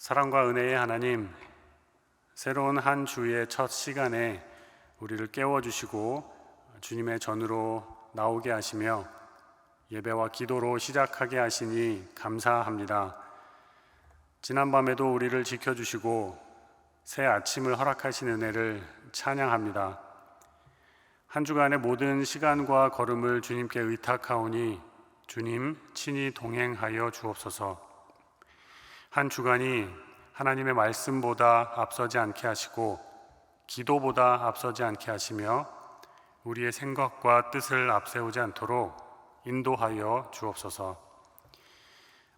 사랑과 은혜의 하나님, 새로운 한 주의 첫 시간에 우리를 깨워주시고 주님의 전으로 나오게 하시며 예배와 기도로 시작하게 하시니 감사합니다. 지난밤에도 우리를 지켜주시고 새 아침을 허락하신 은혜를 찬양합니다. 한 주간의 모든 시간과 걸음을 주님께 의탁하오니 주님 친히 동행하여 주옵소서. 한 주간이 하나님의 말씀보다 앞서지 않게 하시고 기도보다 앞서지 않게 하시며 우리의 생각과 뜻을 앞세우지 않도록 인도하여 주옵소서.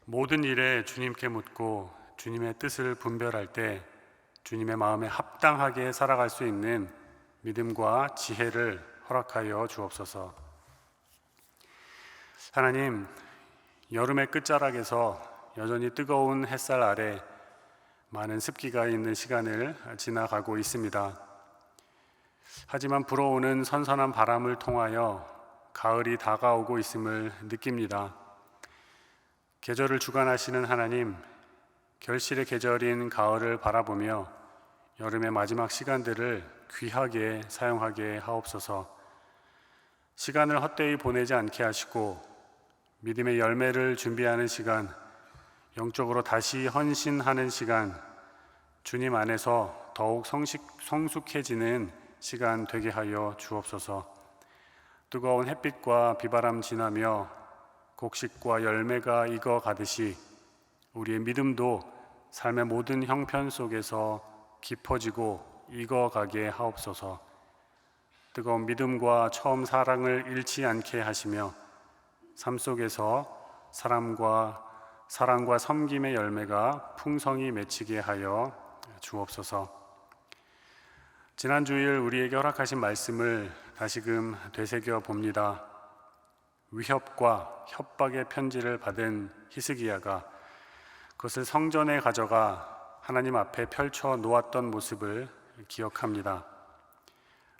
모든 일에 주님께 묻고 주님의 뜻을 분별할 때 주님의 마음에 합당하게 살아갈 수 있는 믿음과 지혜를 허락하여 주옵소서. 하나님, 여름의 끝자락에서 여전히 뜨거운 햇살 아래 많은 습기가 있는 시간을 지나가고 있습니다. 하지만 불어오는 선선한 바람을 통하여 가을이 다가오고 있음을 느낍니다. 계절을 주관하시는 하나님, 결실의 계절인 가을을 바라보며 여름의 마지막 시간들을 귀하게 사용하게 하옵소서. 시간을 헛되이 보내지 않게 하시고 믿음의 열매를 준비하는 시간, 영적으로 다시 헌신하는 시간, 주님 안에서 더욱 성숙해지는 시간 되게 하여 주옵소서. 뜨거운 햇빛과 비바람 지나며 곡식과 열매가 익어 가듯이 우리의 믿음도 삶의 모든 형편 속에서 깊어지고 익어가게 하옵소서. 뜨거운 믿음과 처음 사랑을 잃지 않게 하시며 삶 속에서 사랑과 섬김의 열매가 풍성히 맺히게 하여 주옵소서. 지난 주일 우리에게 허락하신 말씀을 다시금 되새겨 봅니다. 위협과 협박의 편지를 받은 히스기야가 그것을 성전에 가져가 하나님 앞에 펼쳐 놓았던 모습을 기억합니다.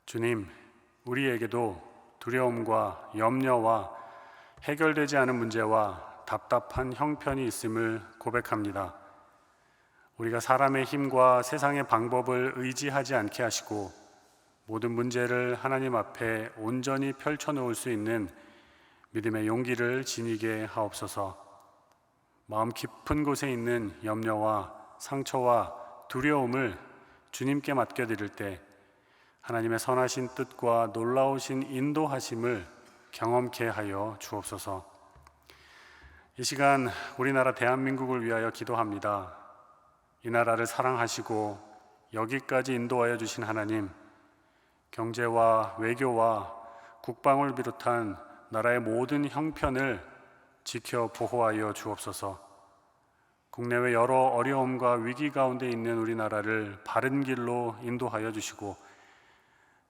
주님, 우리에게도 두려움과 염려와 해결되지 않은 문제와 답답한 형편이 있음을 고백합니다. 우리가 사람의 힘과 세상의 방법을 의지하지 않게 하시고 모든 문제를 하나님 앞에 온전히 펼쳐놓을 수 있는 믿음의 용기를 지니게 하옵소서. 마음 깊은 곳에 있는 염려와 상처와 두려움을 주님께 맡겨드릴 때 하나님의 선하신 뜻과 놀라우신 인도하심을 경험케 하여 주옵소서. 이 시간 우리나라 대한민국을 위하여 기도합니다. 이 나라를 사랑하시고 여기까지 인도하여 주신 하나님, 경제와 외교와 국방을 비롯한 나라의 모든 형편을 지켜 보호하여 주옵소서. 국내외 여러 어려움과 위기 가운데 있는 우리나라를 바른 길로 인도하여 주시고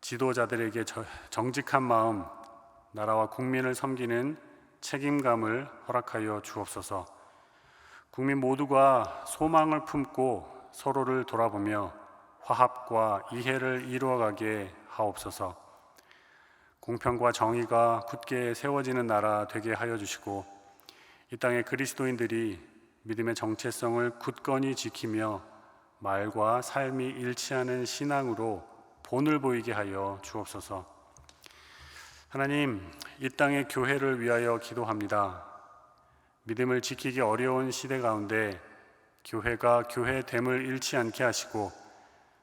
지도자들에게 정직한 마음, 나라와 국민을 섬기는 책임감을 허락하여 주옵소서. 국민 모두가 소망을 품고 서로를 돌아보며 화합과 이해를 이루어가게 하옵소서. 공평과 정의가 굳게 세워지는 나라 되게 하여 주시고 이 땅의 그리스도인들이 믿음의 정체성을 굳건히 지키며 말과 삶이 일치하는 신앙으로 본을 보이게 하여 주옵소서. 하나님, 이 땅의 교회를 위하여 기도합니다. 믿음을 지키기 어려운 시대 가운데 교회가 교회됨을 잃지 않게 하시고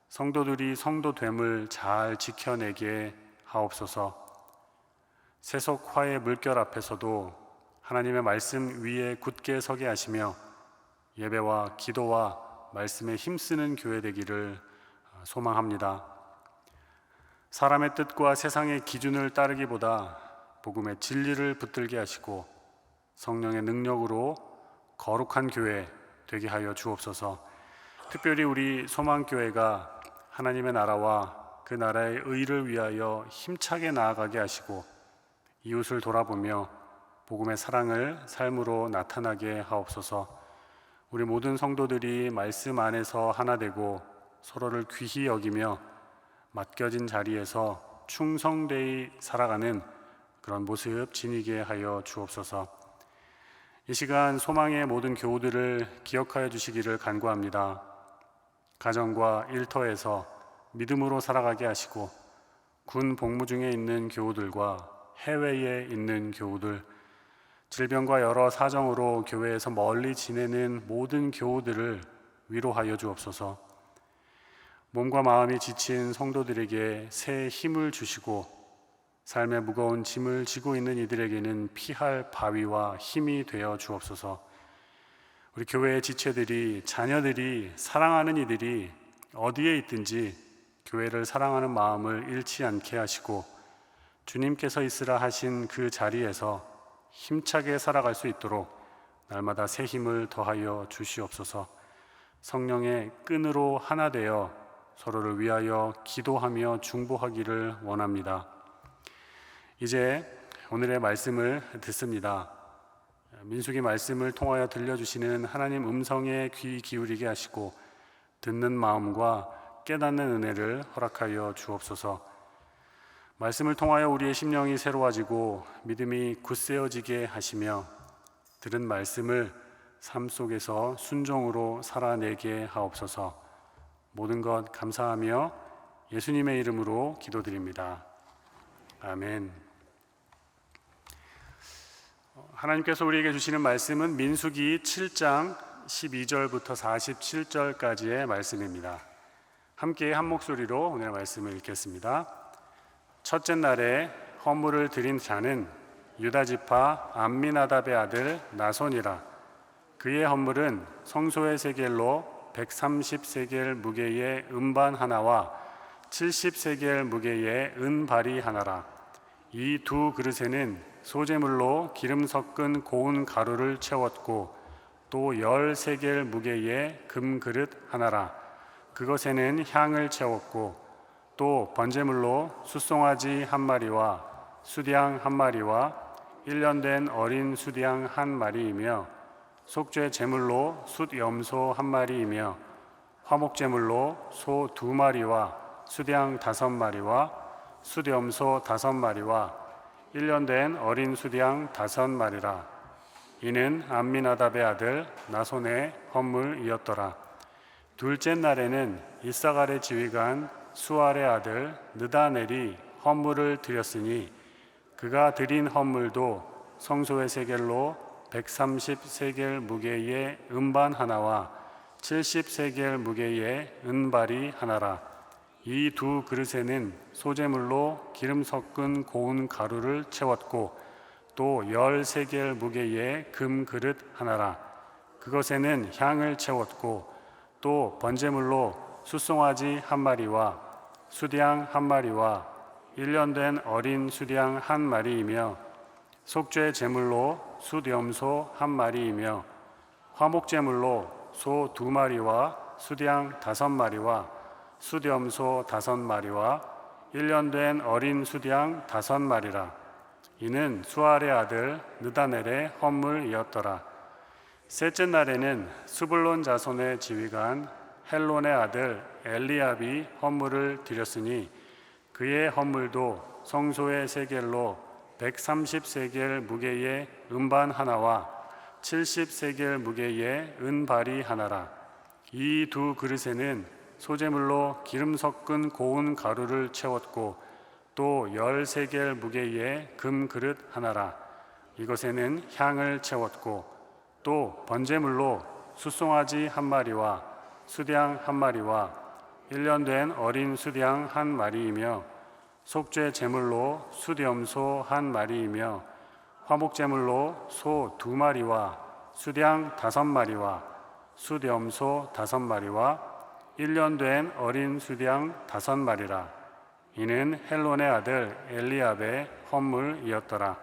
성도들이 성도됨을 잘 지켜내게 하옵소서. 세속화의 물결 앞에서도 하나님의 말씀 위에 굳게 서게 하시며 예배와 기도와 말씀에 힘쓰는 교회 되기를 소망합니다. 사람의 뜻과 세상의 기준을 따르기보다 복음의 진리를 붙들게 하시고 성령의 능력으로 거룩한 교회 되게 하여 주옵소서. 특별히 우리 소망교회가 하나님의 나라와 그 나라의 의를 위하여 힘차게 나아가게 하시고 이웃을 돌아보며 복음의 사랑을 삶으로 나타나게 하옵소서. 우리 모든 성도들이 말씀 안에서 하나 되고 서로를 귀히 여기며 맡겨진 자리에서 충성되이 살아가는 그런 모습 지니게 하여 주옵소서. 이 시간 소망의 모든 교우들을 기억하여 주시기를 간구합니다. 가정과 일터에서 믿음으로 살아가게 하시고 군 복무 중에 있는 교우들과 해외에 있는 교우들, 질병과 여러 사정으로 교회에서 멀리 지내는 모든 교우들을 위로하여 주옵소서. 몸과 마음이 지친 성도들에게 새 힘을 주시고 삶의 무거운 짐을 지고 있는 이들에게는 피할 바위와 힘이 되어 주옵소서. 우리 교회의 지체들이, 자녀들이, 사랑하는 이들이 어디에 있든지 교회를 사랑하는 마음을 잃지 않게 하시고 주님께서 있으라 하신 그 자리에서 힘차게 살아갈 수 있도록 날마다 새 힘을 더하여 주시옵소서. 성령의 끈으로 하나 되어 서로를 위하여 기도하며 중보하기를 원합니다. 이제 오늘의 말씀을 듣습니다. 민수기 말씀을 통하여 들려주시는 하나님 음성에 귀 기울이게 하시고 듣는 마음과 깨닫는 은혜를 허락하여 주옵소서. 말씀을 통하여 우리의 심령이 새로워지고 믿음이 굳세어지게 하시며 들은 말씀을 삶 속에서 순종으로 살아내게 하옵소서. 모든 것 감사하며 예수님의 이름으로 기도드립니다. 아멘. 하나님께서 우리에게 주시는 말씀은 민수기 7장 12절부터 47절까지의 말씀입니다. 함께 한 목소리로 오늘 말씀을 읽겠습니다. 첫째 날에 헌물을 드린 자는 유다지파 암미나답의 아들 나손이라. 그의 헌물은 성소의 세겔로 130세겔 무게의 음반 하나와 70세겔 무게의 은발이 하나라. 이 두 그릇에는 소재물로 기름 섞은 고운 가루를 채웠고 또 10세겔 무게의 금그릇 하나라. 그것에는 향을 채웠고 또 번제물로 숫송아지 한 마리와 수양 한 마리와 1년 된 어린 수양 한 마리이며 속죄 제물로 숫염소 한 마리이며 화목제물로 소 2마리와 수양 5마리와 숫염소 5마리와 1년 된 어린 수양 5마리라. 이는 암미나답의 아들 나손의 헌물이었더라. 둘째 날에는 이사갈의 지휘관 수알의 아들 느다넬이 헌물을 드렸으니 그가 드린 헌물도 성소의 세겔로 130세겔 무게의 음반 하나와 70세겔 무게의 은발이 하나라. 이 두 그릇에는 소재물로 기름 섞은 고운 가루를 채웠고 또 10세겔 무게의 금그릇 하나라. 그것에는 향을 채웠고 또 번제물로 숫송아지 한 마리와 수양 한 마리와 1년 된 어린 수양 한 마리이며 속죄 제물로 숫염소 한 마리이며 화목제물로 소 2마리와 수양 5마리와 숫염소 5마리와 1년 된 어린 수양 5마리라. 이는 수알의 아들 느다넬의 헌물이었더라. 셋째 날에는 스불론 자손의 지휘관 헬론의 아들 엘리압이 헌물을 드렸으니 그의 헌물도 성소의 세겔로 130세겔 무게의 음반 하나와 70세겔 무게의 은발이 하나라. 이 두 그릇에는 소재물로 기름 섞은 고운 가루를 채웠고 또 10세겔 무게의 금그릇 하나라. 이것에는 향을 채웠고 또 번제물로 숫송아지 한 마리와 수양 한 마리와 1년 된 어린 수양 한 마리이며 속죄 제물로 숫염소 한 마리이며 화목제물로 소 2마리와 수양 5마리와 숫염소 5마리와 1년 된 어린 수양 5마리라. 이는 헬론의 아들 엘리압의 헌물이었더라.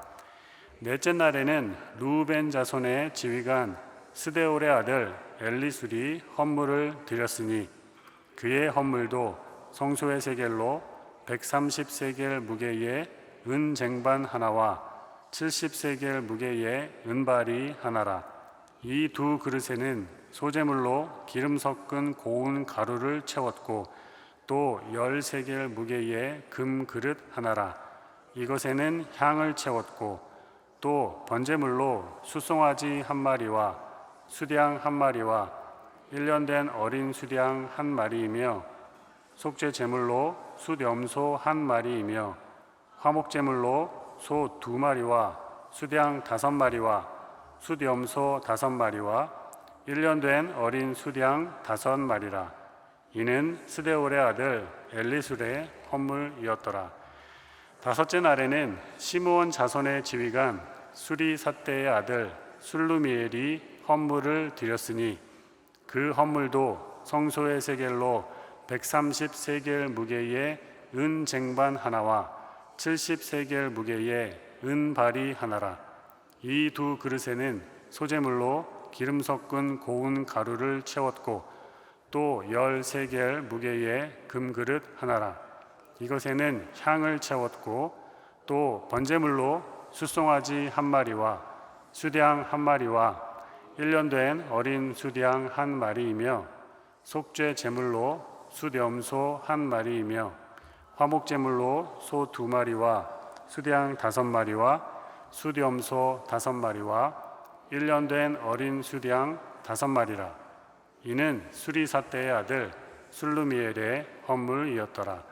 넷째 날에는 루벤 자손의 지휘관 스데올의 아들 엘리술이 헌물을 드렸으니 그의 헌물도 성소의 세겔로 130세겔 무게의 은쟁반 하나와 70세겔 무게의 은발이 하나라. 이 두 그릇에는 소재물로 기름 섞은 고운 가루를 채웠고 또 10세겔 무게의 금그릇 하나라. 이것에는 향을 채웠고 또 번제물로 숫송아지 한 마리와 수양 한 마리와 1년 된 어린 수양 한 마리이며 속죄 제물로 숫염소 한 마리이며 화목 제물로 소 2마리와 수양 5마리와 숫염소 5마리와 1년 된 어린 수양 5마리라. 이는 스데올의 아들 엘리술의 헌물이었더라. 다섯째 날에는 시므온 자손의 지휘관 수리삿대의 아들 술루미엘이 헌물을 드렸으니 그 헌물도 성소의 세겔로 130세겔 무게의 은 쟁반 하나와 70세겔 무게의 은 발이 하나라. 이 두 그릇에는 소제물로 기름 섞은 고운 가루를 채웠고 또 13겔 무게의 금그릇 하나라. 이것에는 향을 채웠고 또 번제물로 숫송아지 한 마리와 수양 한 마리와 1년 된 어린 수양 한 마리이며 속죄 제물로 숫염소 한 마리이며 화목 제물로 소 2마리와 수양 5마리와 숫염소 5마리와 1년 된 어린 수양 5마리라. 이는 수리삿대의 아들 술루미엘의 헌물이었더라.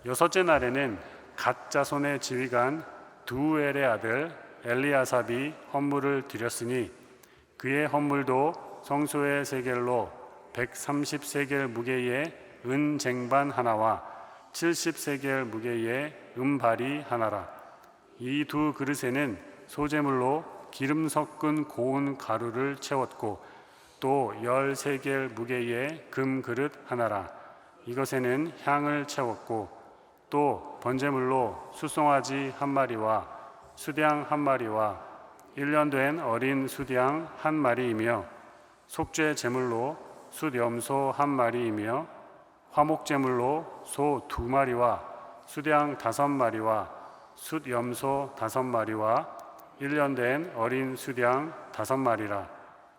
여섯째 날에는 갓 자손의 지휘관 두우엘의 아들 엘리아삽이 헌물을 드렸으니 그의 헌물도 성소의 세겔로 130세겔 무게의 은 쟁반 하나와 70세겔 무게의 은발이 하나라. 이 두 그릇에는 소제물로 기름 섞은 고운 가루를 채웠고 또 13겔 무게의 금그릇 하나라. 이것에는 향을 채웠고 또 번제물로 숫송아지 한 마리와 수양 한 마리와 1년 된 어린 수양 한 마리이며 속죄 제물로 숫염소 한 마리이며 화목 제물로 소 2마리와 수양 5마리와 숫염소 5마리와 1년 된 어린 수양 5마리라.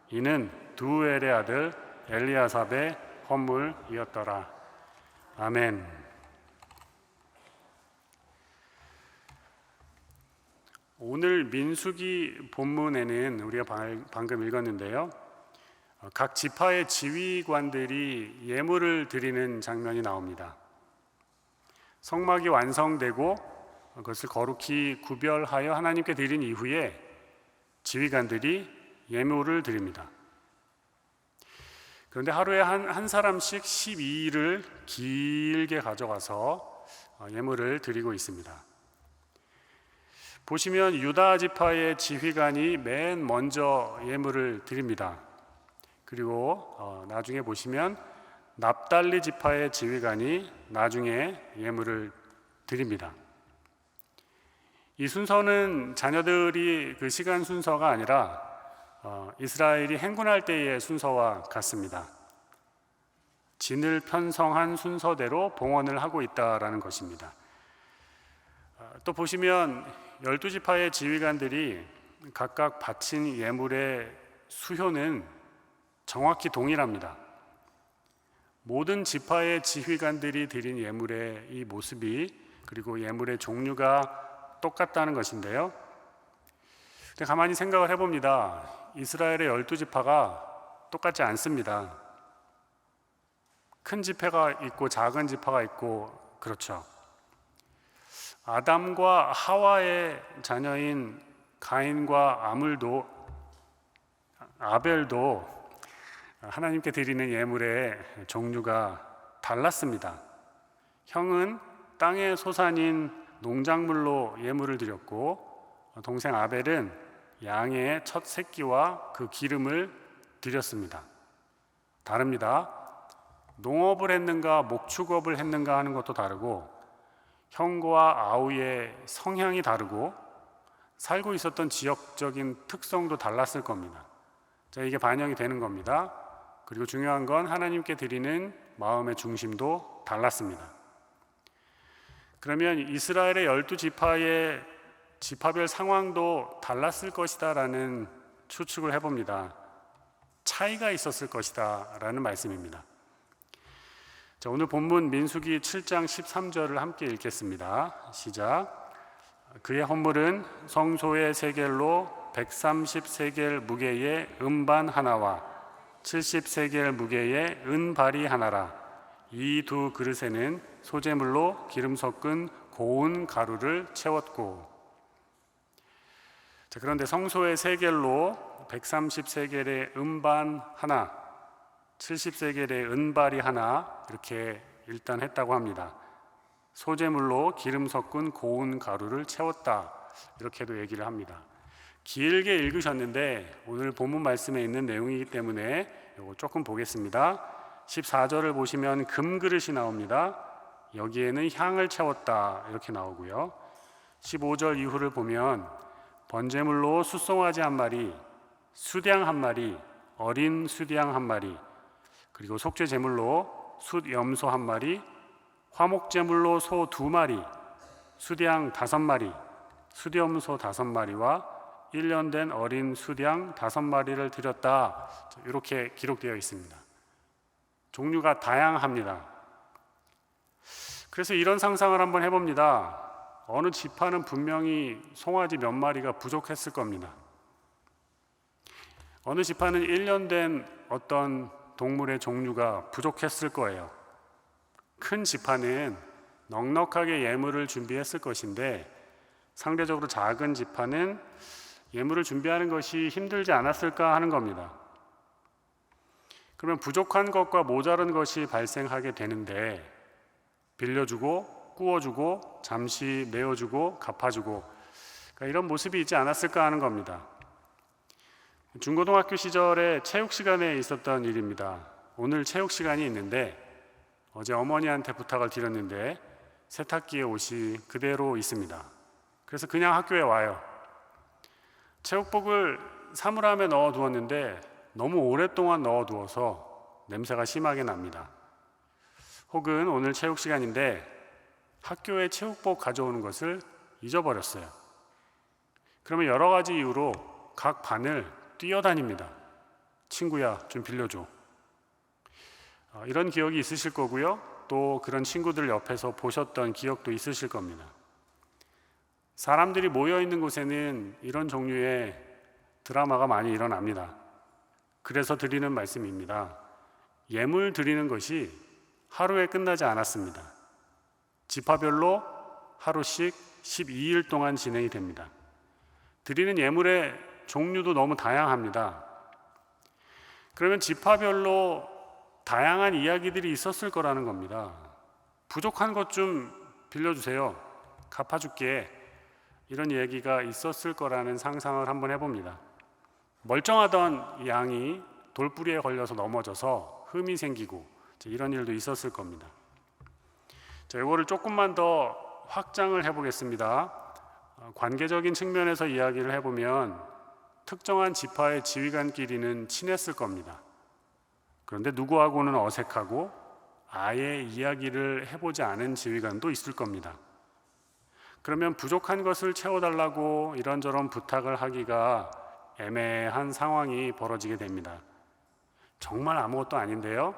이는 두우엘의 아들 엘리아삽의 헌물이었더라. 아멘. 오늘 민수기 본문에는 우리가 방금 읽었는데요, 각 지파의 지휘관들이 예물을 드리는 장면이 나옵니다. 성막이 완성되고 그것을 거룩히 구별하여 하나님께 드린 이후에 지휘관들이 예물을 드립니다. 그런데 하루에 한 사람씩 12일을 길게 가져가서 예물을 드리고 있습니다. 보시면 유다 지파의 지휘관이 맨 먼저 예물을 드립니다. 그리고 나중에 보시면 납달리 지파의 지휘관이 나중에 예물을 드립니다. 이 순서는 자녀들이 그 시간 순서가 아니라 이스라엘이 행군할 때의 순서와 같습니다. 진을 편성한 순서대로 봉헌을 하고 있다라는 것입니다. 또 보시면 12지파의 지휘관들이 각각 바친 예물의 수효는 정확히 동일합니다. 모든 지파의 지휘관들이 드린 예물의 이 모습이 그리고 예물의 종류가 똑같다는 것인데요, 근데 가만히 생각을 해봅니다. 이스라엘의 12지파가 똑같지 않습니다. 큰 지파가 있고 작은 지파가 있고 그렇죠. 아담과 하와의 자녀인 가인과 아벨도 하나님께 드리는 예물의 종류가 달랐습니다. 형은 땅의 소산인 농작물로 예물을 드렸고 동생 아벨은 양의 첫 새끼와 그 기름을 드렸습니다. 다릅니다. 농업을 했는가 목축업을 했는가 하는 것도 다르고 형과 아우의 성향이 다르고 살고 있었던 지역적인 특성도 달랐을 겁니다. 이게 반영이 되는 겁니다. 그리고 중요한 건 하나님께 드리는 마음의 중심도 달랐습니다. 그러면 이스라엘의 12지파의 지파별 상황도 달랐을 것이다 라는 추측을 해봅니다. 차이가 있었을 것이다 라는 말씀입니다. 오늘 본문 민수기 7장 13절을 함께 읽겠습니다. 시작. 그의 헌물은 성소의 세겔로 130세겔 무게의 음반 하나와 70세겔 무게의 은발이 하나라. 이 두 그릇에는 소재물로 기름 섞은 고운 가루를 채웠고. 자, 그런데 성소의 세겔로 130세겔의 음반 하나, 70세겔의 은발이 하나, 이렇게 일단 했다고 합니다. 소재물로 기름 섞은 고운 가루를 채웠다, 이렇게도 얘기를 합니다. 길게 읽으셨는데 오늘 본문 말씀에 있는 내용이기 때문에 이거 조금 보겠습니다. 14절을 보시면 금그릇이 나옵니다. 여기에는 향을 채웠다, 이렇게 나오고요. 15절 이후를 보면 번제물로 숫송아지 한 마리, 수양 한 마리, 어린 수양 한 마리, 그리고 속죄 제물로 숫염소 한 마리, 화목제물로 소 2마리, 수양 5마리, 숫염소 5마리와 1년 된 어린 수양 5마리를 드렸다, 이렇게 기록되어 있습니다. 종류가 다양합니다. 그래서 이런 상상을 한번 해봅니다. 어느 지파는 분명히 송아지 몇 마리가 부족했을 겁니다. 어느 지파는 1년 된 어떤 동물의 종류가 부족했을 거예요. 큰 지파는 넉넉하게 예물을 준비했을 것인데 상대적으로 작은 지파는 예물을 준비하는 것이 힘들지 않았을까 하는 겁니다. 그러면 부족한 것과 모자란 것이 발생하게 되는데 빌려주고 구워주고 잠시 내어주고 갚아주고, 그러니까 이런 모습이 있지 않았을까 하는 겁니다. 중고등학교 시절에 체육 시간에 있었던 일입니다. 오늘 체육 시간이 있는데 어제 어머니한테 부탁을 드렸는데 세탁기에 옷이 그대로 있습니다. 그래서 그냥 학교에 와요. 체육복을 사물함에 넣어두었는데 너무 오랫동안 넣어두어서 냄새가 심하게 납니다. 혹은 오늘 체육 시간인데 학교에 체육복 가져오는 것을 잊어버렸어요. 그러면 여러 가지 이유로 각 반을 뛰어다닙니다. 친구야, 좀 빌려줘. 이런 기억이 있으실 거고요. 또 그런 친구들 옆에서 보셨던 기억도 있으실 겁니다. 사람들이 모여 있는 곳에는 이런 종류의 드라마가 많이 일어납니다. 그래서 드리는 말씀입니다. 예물 드리는 것이 하루에 끝나지 않았습니다. 지파별로 하루씩 12일 동안 진행이 됩니다. 드리는 예물의 종류도 너무 다양합니다. 그러면 지파별로 다양한 이야기들이 있었을 거라는 겁니다. 부족한 것 좀 빌려주세요. 갚아줄게. 이런 얘기가 있었을 거라는 상상을 한번 해봅니다. 멀쩡하던 양이 돌뿌리에 걸려서 넘어져서 흠이 생기고 이런 일도 있었을 겁니다. 자, 이거를 조금만 더 확장을 해보겠습니다. 관계적인 측면에서 이야기를 해보면 특정한 지파의 지휘관끼리는 친했을 겁니다. 그런데 누구하고는 어색하고 아예 이야기를 해보지 않은 지휘관도 있을 겁니다. 그러면 부족한 것을 채워달라고 이런저런 부탁을 하기가 애매한 상황이 벌어지게 됩니다. 정말 아무것도 아닌데요.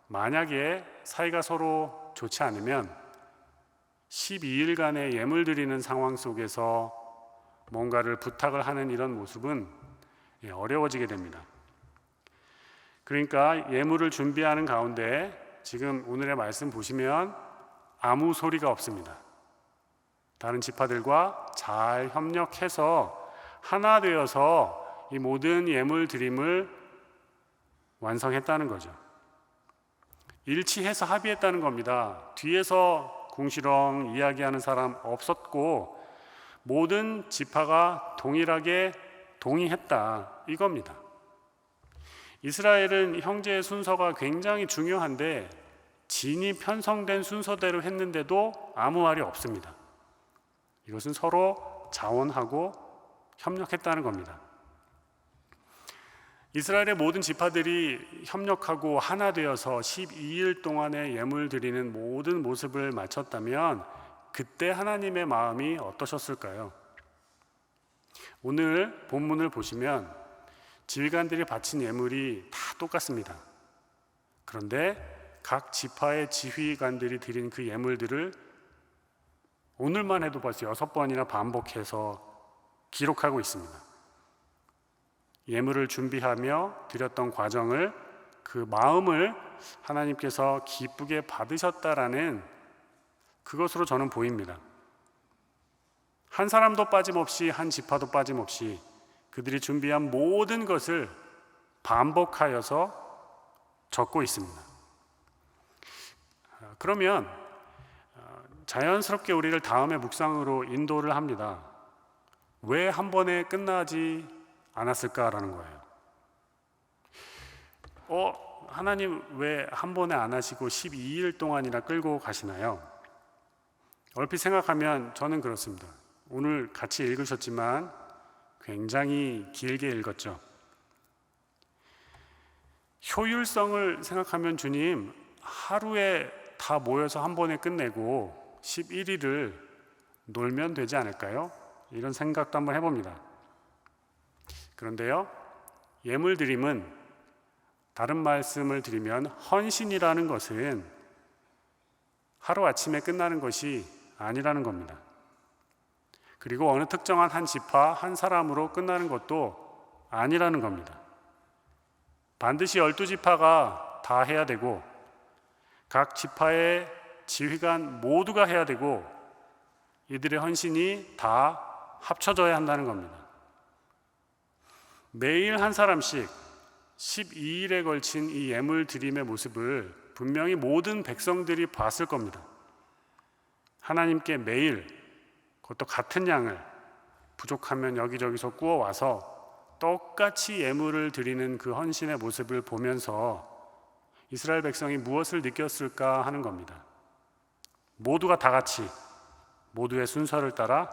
만약에 사이가 서로 좋지 않으면 12일간의 예물 드리는 상황 속에서 뭔가를 부탁을 하는 이런 모습은 어려워지게 됩니다. 그러니까 예물을 준비하는 가운데 지금 오늘의 말씀 보시면 아무 소리가 없습니다. 다른 지파들과 잘 협력해서 하나 되어서 이 모든 예물 드림을 완성했다는 거죠. 일치해서 합의했다는 겁니다. 뒤에서 궁시렁 이야기하는 사람 없었고 모든 지파가 동일하게 동의했다, 이겁니다. 이스라엘은 형제의 순서가 굉장히 중요한데 진이 편성된 순서대로 했는데도 아무 말이 없습니다. 이것은 서로 자원하고 협력했다는 겁니다. 이스라엘의 모든 지파들이 협력하고 하나 되어서 12일 동안의 예물 드리는 모든 모습을 마쳤다면 그때 하나님의 마음이 어떠셨을까요? 오늘 본문을 보시면 지휘관들이 바친 예물이 다 똑같습니다. 그런데 각 지파의 지휘관들이 드린 그 예물들을 오늘만 해도 벌써 6번이나 반복해서 기록하고 있습니다. 예물을 준비하며 드렸던 과정을, 그 마음을 하나님께서 기쁘게 받으셨다라는 그것으로 저는 보입니다. 한 사람도 빠짐없이, 한 지파도 빠짐없이 그들이 준비한 모든 것을 반복하여서 적고 있습니다. 그러면 자연스럽게 우리를 다음의 묵상으로 인도를 합니다. 왜 한 번에 끝나지 않았을까라는 거예요. 하나님 왜 한 번에 안 하시고 12일 동안이나 끌고 가시나요? 얼핏 생각하면 저는 그렇습니다. 오늘 같이 읽으셨지만 굉장히 길게 읽었죠. 효율성을 생각하면 주님 하루에 다 모여서 한 번에 끝내고 11일을 놀면 되지 않을까요? 이런 생각도 한번 해봅니다. 그런데요, 예물 드림은, 다른 말씀을 드리면 헌신이라는 것은 하루아침에 끝나는 것이 아니라는 겁니다. 그리고 어느 특정한 한 지파, 한 사람으로 끝나는 것도 아니라는 겁니다. 반드시 12지파가 다 해야 되고, 각 지파의 지휘관 모두가 해야 되고, 이들의 헌신이 다 합쳐져야 한다는 겁니다. 매일 한 사람씩 12일에 걸친 이 예물 드림의 모습을 분명히 모든 백성들이 봤을 겁니다. 하나님께 매일, 그것도 같은 양을 부족하면 여기저기서 구워와서 똑같이 예물을 드리는 그 헌신의 모습을 보면서 이스라엘 백성이 무엇을 느꼈을까 하는 겁니다. 모두가 다 같이 모두의 순서를 따라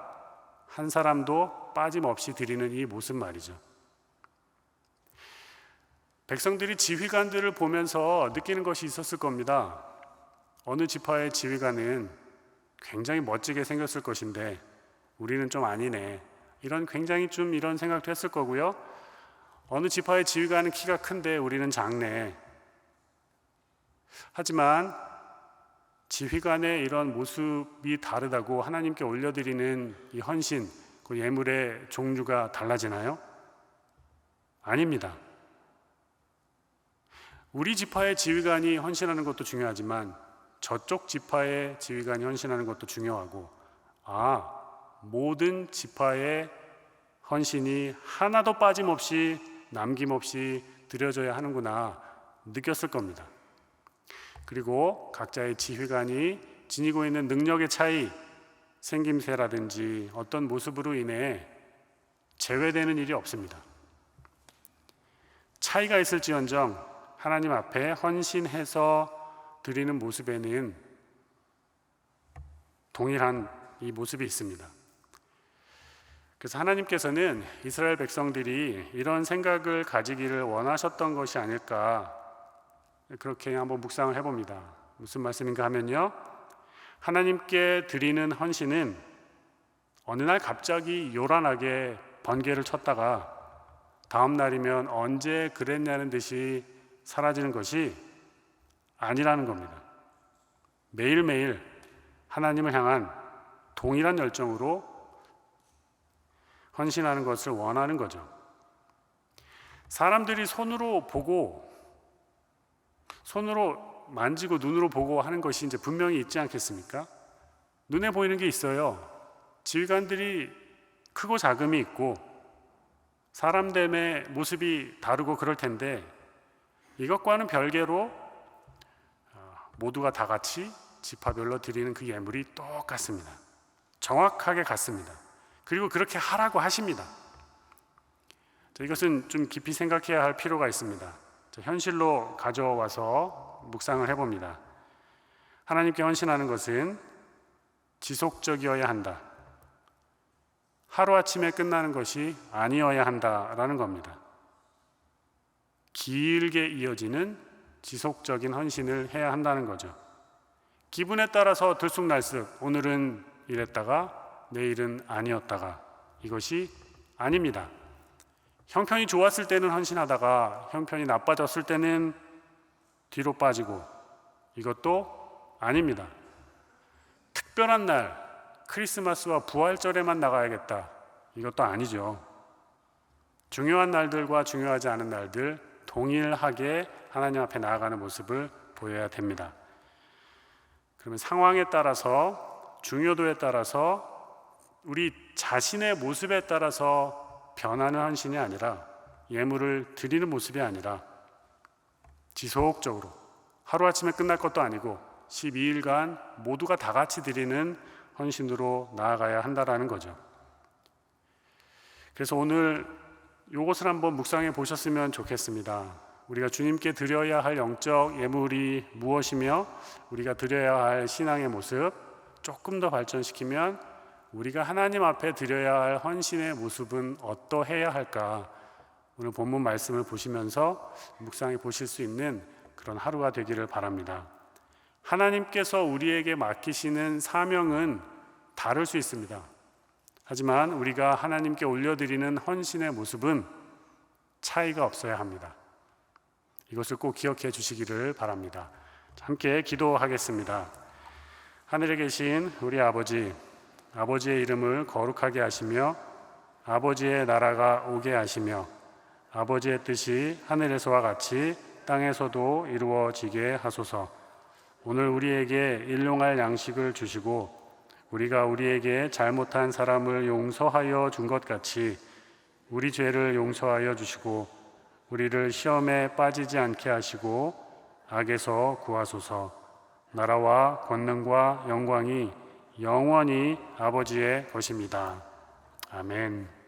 한 사람도 빠짐없이 드리는 이 모습 말이죠. 백성들이 지휘관들을 보면서 느끼는 것이 있었을 겁니다. 어느 지파의 지휘관은 굉장히 멋지게 생겼을 것인데 우리는 좀 아니네, 이런 굉장히 좀 이런 생각도 했을 거고요. 어느 지파의 지휘관은 키가 큰데 우리는 작네. 하지만 지휘관의 이런 모습이 다르다고 하나님께 올려드리는 이 헌신, 그 예물의 종류가 달라지나요? 아닙니다. 우리 지파의 지휘관이 헌신하는 것도 중요하지만 저쪽 지파의 지휘관이 헌신하는 것도 중요하고, 모든 지파의 헌신이 하나도 빠짐없이 남김없이 드려져야 하는구나 느꼈을 겁니다. 그리고 각자의 지휘관이 지니고 있는 능력의 차이, 생김새라든지 어떤 모습으로 인해 제외되는 일이 없습니다. 차이가 있을지언정 하나님 앞에 헌신해서 드리는 모습에는 동일한 이 모습이 있습니다. 그래서 하나님께서는 이스라엘 백성들이 이런 생각을 가지기를 원하셨던 것이 아닐까, 그렇게 한번 묵상을 해봅니다. 무슨 말씀인가 하면요, 하나님께 드리는 헌신은 어느 날 갑자기 요란하게 번개를 쳤다가 다음 날이면 언제 그랬냐는 듯이 사라지는 것이 아니라는 겁니다. 매일매일 하나님을 향한 동일한 열정으로 헌신하는 것을 원하는 거죠. 사람들이 손으로 보고, 손으로 만지고 눈으로 보고 하는 것이 이제 분명히 있지 않겠습니까? 눈에 보이는 게 있어요. 지휘관들이 크고 작음이 있고 사람들의 모습이 다르고 그럴 텐데, 이것과는 별개로 모두가 다 같이 지파별로 드리는 그 예물이 똑같습니다. 정확하게 같습니다. 그리고 그렇게 하라고 하십니다. 이것은 좀 깊이 생각해야 할 필요가 있습니다. 현실로 가져와서 묵상을 해봅니다. 하나님께 헌신하는 것은 지속적이어야 한다. 하루아침에 끝나는 것이 아니어야 한다라는 겁니다. 길게 이어지는 지속적인 헌신을 해야 한다는 거죠. 기분에 따라서 들쑥날쑥 오늘은 이랬다가 내일은 아니었다가, 이것이 아닙니다. 형편이 좋았을 때는 헌신하다가 형편이 나빠졌을 때는 뒤로 빠지고, 이것도 아닙니다. 특별한 날, 크리스마스와 부활절에만 나가야겠다. 이것도 아니죠. 중요한 날들과 중요하지 않은 날들 동일하게 하나님 앞에 나아가는 모습을 보여야 됩니다. 그러면 상황에 따라서, 중요도에 따라서, 우리 자신의 모습에 따라서 변하는 헌신이 아니라, 예물을 드리는 모습이 아니라 지속적으로 하루아침에 끝날 것도 아니고 12일간 모두가 다 같이 드리는 헌신으로 나아가야 한다라는 거죠. 그래서 오늘 이것을 한번 묵상해 보셨으면 좋겠습니다. 우리가 주님께 드려야 할 영적 예물이 무엇이며 우리가 드려야 할 신앙의 모습 조금 더 발전시키면 우리가 하나님 앞에 드려야 할 헌신의 모습은 어떠해야 할까? 오늘 본문 말씀을 보시면서 묵상해 보실 수 있는 그런 하루가 되기를 바랍니다. 하나님께서 우리에게 맡기시는 사명은 다를 수 있습니다. 하지만 우리가 하나님께 올려드리는 헌신의 모습은 차이가 없어야 합니다. 이것을 꼭 기억해 주시기를 바랍니다. 함께 기도하겠습니다. 하늘에 계신 우리 아버지, 아버지의 이름을 거룩하게 하시며 아버지의 나라가 오게 하시며 아버지의 뜻이 하늘에서와 같이 땅에서도 이루어지게 하소서. 오늘 우리에게 일용할 양식을 주시고 우리가 우리에게 잘못한 사람을 용서하여 준 것 같이 우리 죄를 용서하여 주시고 우리를 시험에 빠지지 않게 하시고 악에서 구하소서. 나라와 권능과 영광이 영원히 아버지의 것입니다. 아멘.